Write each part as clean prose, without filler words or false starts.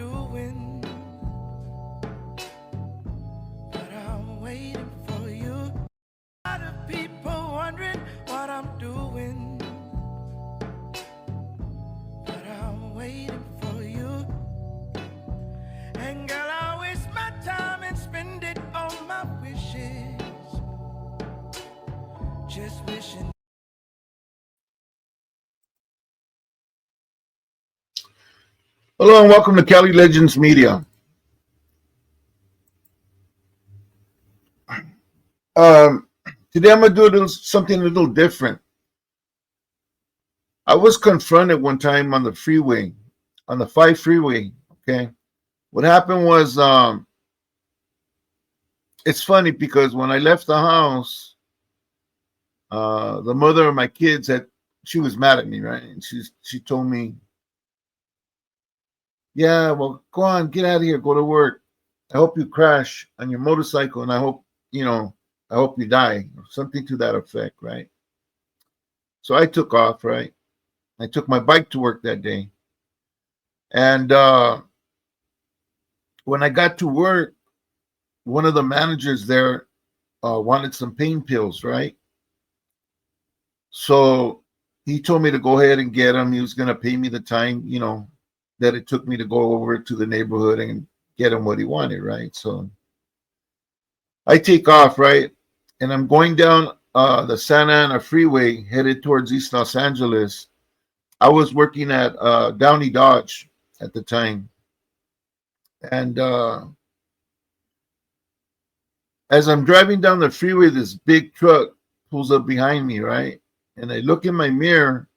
doing, but I'm waiting for you. A lot of people wondering what I'm doing, but I'm waiting for you. And girl, I waste my time and spend it on my wishes, just wishing. Hello and welcome to Cali Legends Media. Um, Today I'm gonna do something a little different. I was confronted one time on the freeway, on the 5 freeway. Okay, what happened was, it's funny because when I left the house, the mother of my kids she was mad at me, right? And she told me, "Yeah, well, go on, get out of here, go to work. I hope you crash on your motorcycle, and I hope you die," or something to that effect, right? So I took off, right? I took my bike to work that day. And when I got to work, one of the managers there wanted some pain pills, right? So he told me to go ahead and get them. He was going to pay me the time, that it took me to go over to the neighborhood and get him what he wanted, right? So I take off, right? And I'm going down the Santa Ana freeway headed towards East Los Angeles. I was working at Downey Dodge at the time. And as I'm driving down the freeway, this big truck pulls up behind me, right? And I look in my mirror,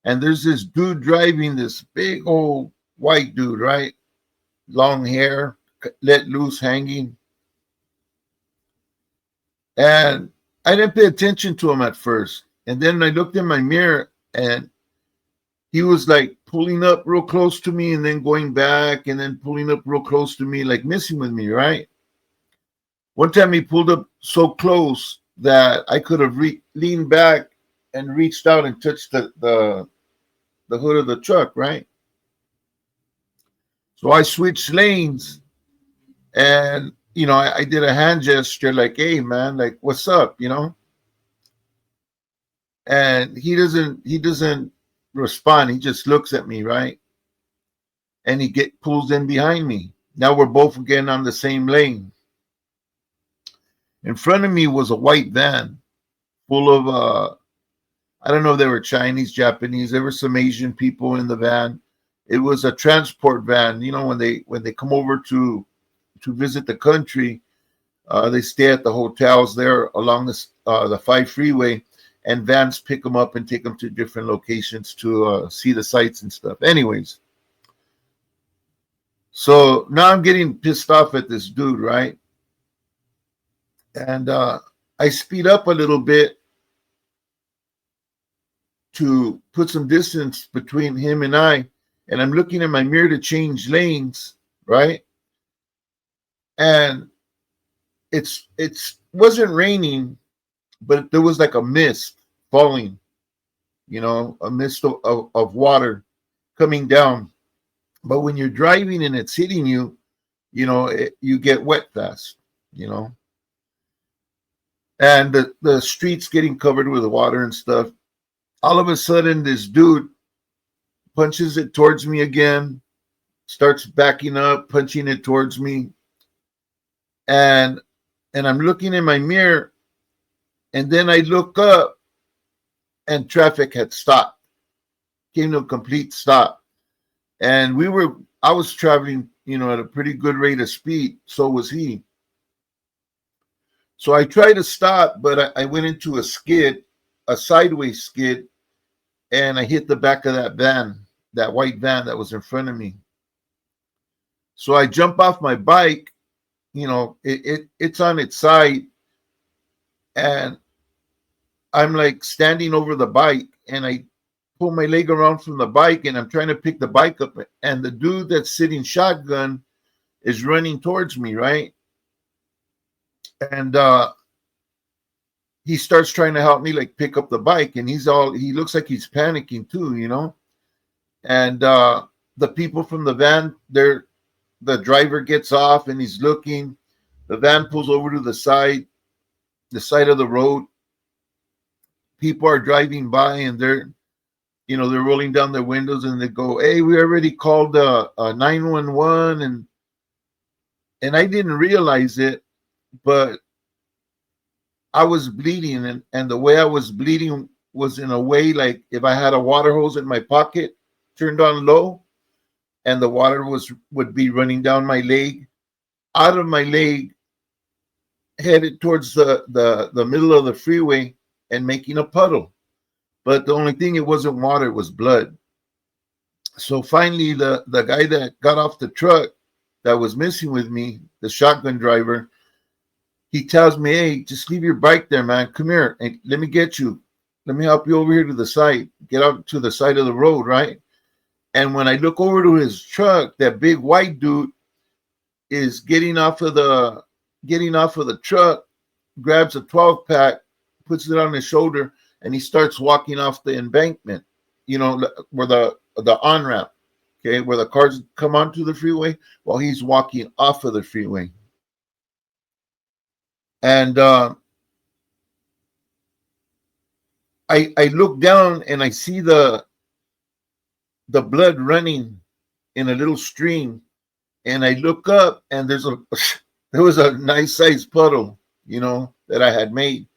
and there's this dude driving, this big old white dude, right? Long hair, let loose, hanging. And I didn't pay attention to him at first. And then I looked in my mirror, and he was like pulling up real close to me and then going back and then pulling up real close to me, like messing with me, right? One time he pulled up so close that I could have leaned back and reached out and touched the hood of the truck, right? So I switched lanes and I did a hand gesture like, "Hey man, like what's up?" And he doesn't respond. He just looks at me, right? And he pulls in behind me. Now we're both again on the same lane. In front of me was a white van full of I don't know if they were Chinese, Japanese. There were some Asian people in the van. It was a transport van. When they come over to visit the country, they stay at the hotels there along the 5 freeway, and vans pick them up and take them to different locations to see the sights and stuff. Anyways, so now I'm getting pissed off at this dude, right? And I speed up a little bit to put some distance between him and I, and I'm looking in my mirror to change lanes, right? And it's wasn't raining, but there was like a mist falling, a mist of water coming down. But when you're driving and it's hitting you, you get wet fast, you know, and the streets getting covered with water and stuff. All of a sudden, this dude punches it towards me again, starts backing up, punching it towards me, and I'm looking in my mirror, and then I look up, and traffic had stopped, came to a complete stop, and I was traveling, at a pretty good rate of speed. So was he. So I tried to stop, but I went into a sideways skid, and I hit the back of that white van that was in front of me. So I jump off my bike, it's on its side, and I'm like standing over the bike, and I pull my leg around from the bike, and I'm trying to pick the bike up, and the dude that's sitting shotgun is running towards me, right? And he starts trying to help me like pick up the bike, and he looks like he's panicking too, and the people from the van, the driver gets off and he's looking. The van pulls over to the side of the road. People are driving by and they're rolling down their windows and they go, "Hey, we already called 911," and I didn't realize it, but I was bleeding, and the way I was bleeding was in a way like if I had a water hose in my pocket turned on low, and the water would be running down my leg, out of my leg, headed towards the middle of the freeway and making a puddle. But the only thing, it wasn't water, it was blood. So finally, the guy that got off the truck that was messing with me, the shotgun driver, he tells me, "Hey, just leave your bike there, man. Come here and let me get you. Let me help you over here to the side. Get out to the side of the road, right?" And when I look over to his truck, that big white dude is getting off of the truck, grabs a 12 pack, puts it on his shoulder, and he starts walking off the embankment, where the on ramp, okay, where the cars come onto the freeway, while he's walking off of the freeway. And I look down and I see the blood running in a little stream, and I look up and there was a nice sized puddle, that I had made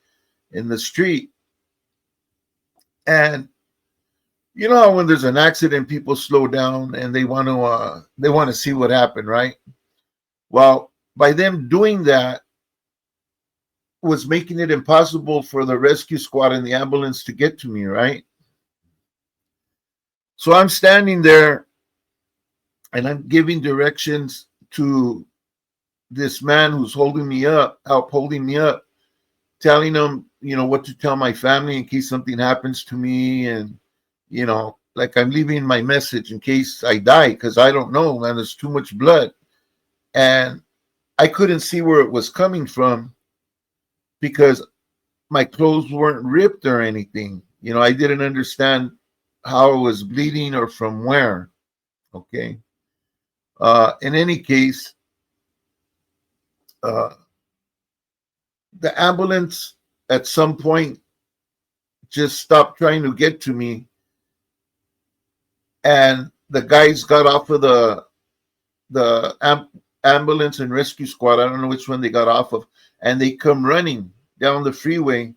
in the street. And you know how when there's an accident, people slow down and they want to see what happened, right? Well, by them doing that was making it impossible for the rescue squad and the ambulance to get to me, right? So I'm standing there and I'm giving directions to this man who's holding me up, telling him, what to tell my family in case something happens to me. And, like I'm leaving my message in case I die, because I don't know, man, there's too much blood. And I couldn't see where it was coming from because my clothes weren't ripped or anything. I didn't understand how it was bleeding or from where. Okay. In any case, the ambulance at some point just stopped trying to get to me, and the guys got off of the ambulance and rescue squad. I don't know which one they got off of, and they come running down the freeway.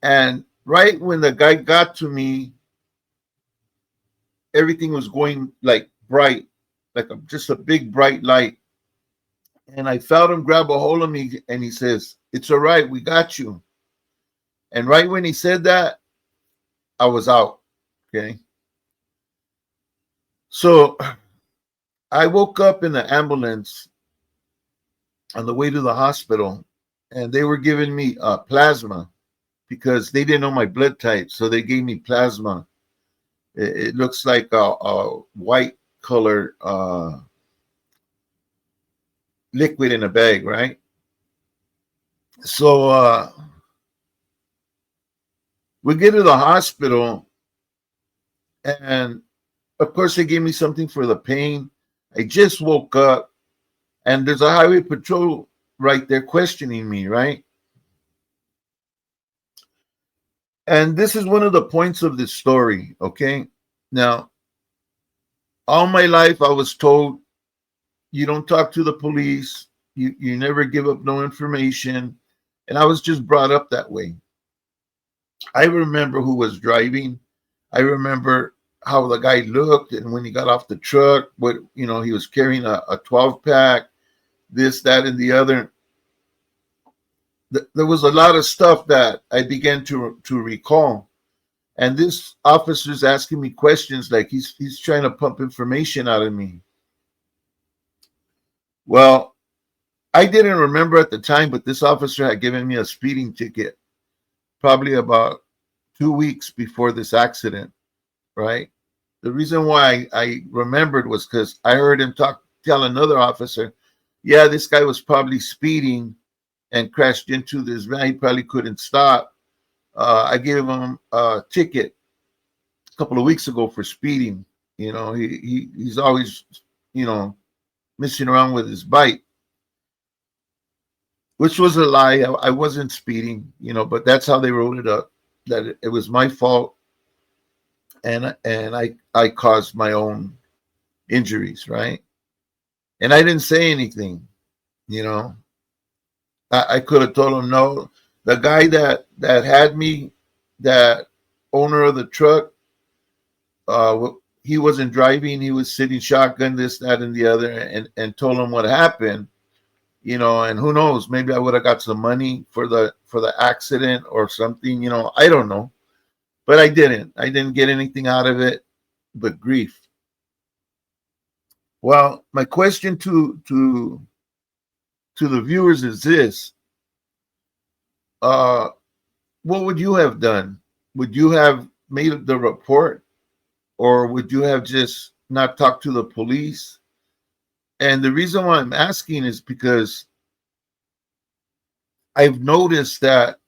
And right when the guy got to me, everything was going like bright, like just a big bright light. And I felt him grab a hold of me, and he says, "It's all right, we got you." And right when he said that, I was out. Okay. So I woke up in the ambulance on the way to the hospital, and they were giving me plasma because they didn't know my blood type. So they gave me plasma. It looks like a white color liquid in a bag, right? So we get to the hospital, and of course they gave me something for the pain. I just woke up, and there's a highway patrol right there questioning me, right? And this is one of the points of this story, okay? Now, all my life I was told, you don't talk to the police, you never give up no information, and I was just brought up that way. I remember who was driving. I remember how the guy looked, and when he got off the truck, he was carrying a 12 pack, this, that, and the other. There was a lot of stuff that I began to recall. And this officer's asking me questions like he's trying to pump information out of me. Well, I didn't remember at the time, but this officer had given me a speeding ticket probably about 2 weeks before this accident, right? The reason why I remembered was because I heard him tell another officer, "Yeah, this guy was probably speeding and crashed into this van. He probably couldn't stop. I gave him a ticket a couple of weeks ago for speeding." You know, he's always, you know, messing around with his bike, which was a lie. I wasn't speeding, you know, but that's how they wrote it up, that it was my fault, and I caused my own injuries, right? And I didn't say anything, you know. I could have told him no. The guy that had me, that owner of the truck, he wasn't driving. He was sitting shotgun, this, that, and the other, and told him what happened. You know, and who knows? Maybe I would have got some money for the accident or something. You know, I don't know, but I didn't. I didn't get anything out of it but grief. Well, my question to the viewers is this: uh, what would you have done? Would you have made the report, or would you have just not talked to the police? And the reason why I'm asking is because I've noticed that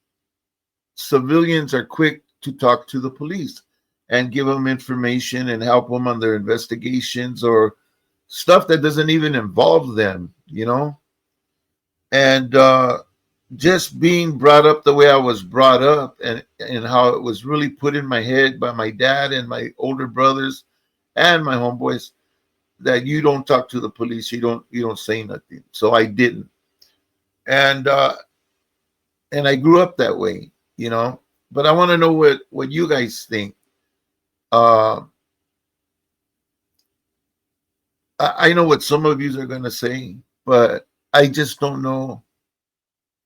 civilians are quick to talk to the police and give them information and help them on their investigations or stuff that doesn't even involve them, you know? And just being brought up the way I was brought up, and how it was really put in my head by my dad and my older brothers and my homeboys, that you don't talk to the police, you don't say nothing. So I didn't. And and I grew up that way, you know. But I want to know what you guys think. Uh, I know what some of you are going to say, but I just don't know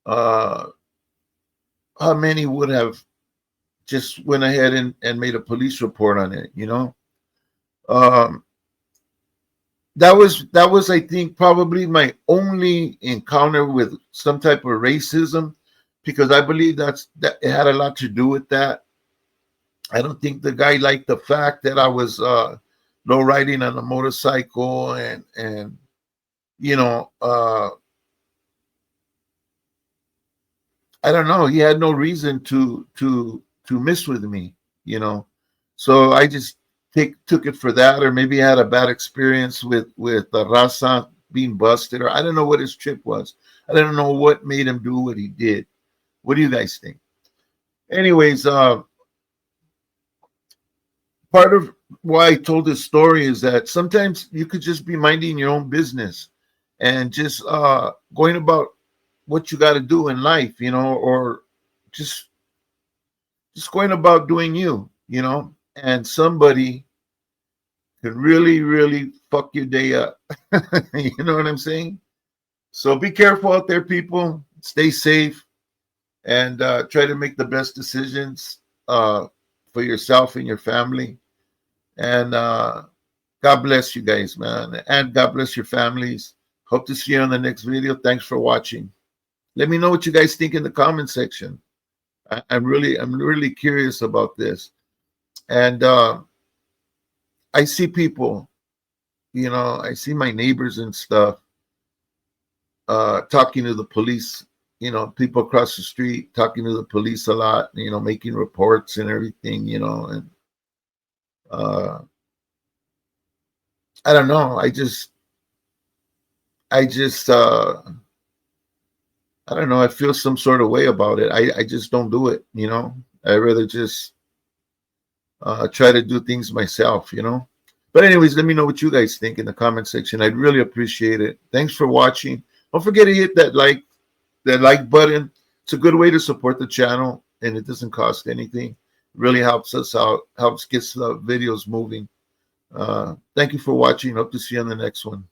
uh, how many would have just went ahead and made a police report on it. You know, um, that was I think probably my only encounter with some type of racism, because I believe that it had a lot to do with that. I don't think the guy liked the fact that I was low riding on a motorcycle, and you know, I don't know. He had no reason to mess with me, you know. So I just took it for that, or maybe he had a bad experience with the raza being busted, or I don't know what his trip was. I don't know what made him do what he did. What do you guys think? Anyways, part of why I told this story is that sometimes you could just be minding your own business and just going about what you got to do in life, you know, or just just going about doing you, you know, and somebody can really, really fuck your day up. You know what I'm saying? So be careful out there, people. Stay safe, and try to make the best decisions for yourself and your family. And God bless you guys, man. And God bless your families. Hope to see you on the next video. Thanks for watching. Let me know what you guys think in the comment section. I'm really curious about this. And I see people, you know, I see my neighbors and stuff talking to the police, you know, people across the street talking to the police a lot, you know, making reports and everything, you know, and uh, I don't know. I just I don't know. I feel some sort of way about it. I just don't do it, you know. I rather just try to do things myself, you know. But anyways, let me know what you guys think in the comment section. I'd really appreciate it. Thanks for watching. Don't forget to hit that like button. It's a good way to support the channel, and it doesn't cost anything. It really helps us out, helps get the videos moving. Thank you for watching. Hope to see you on the next one.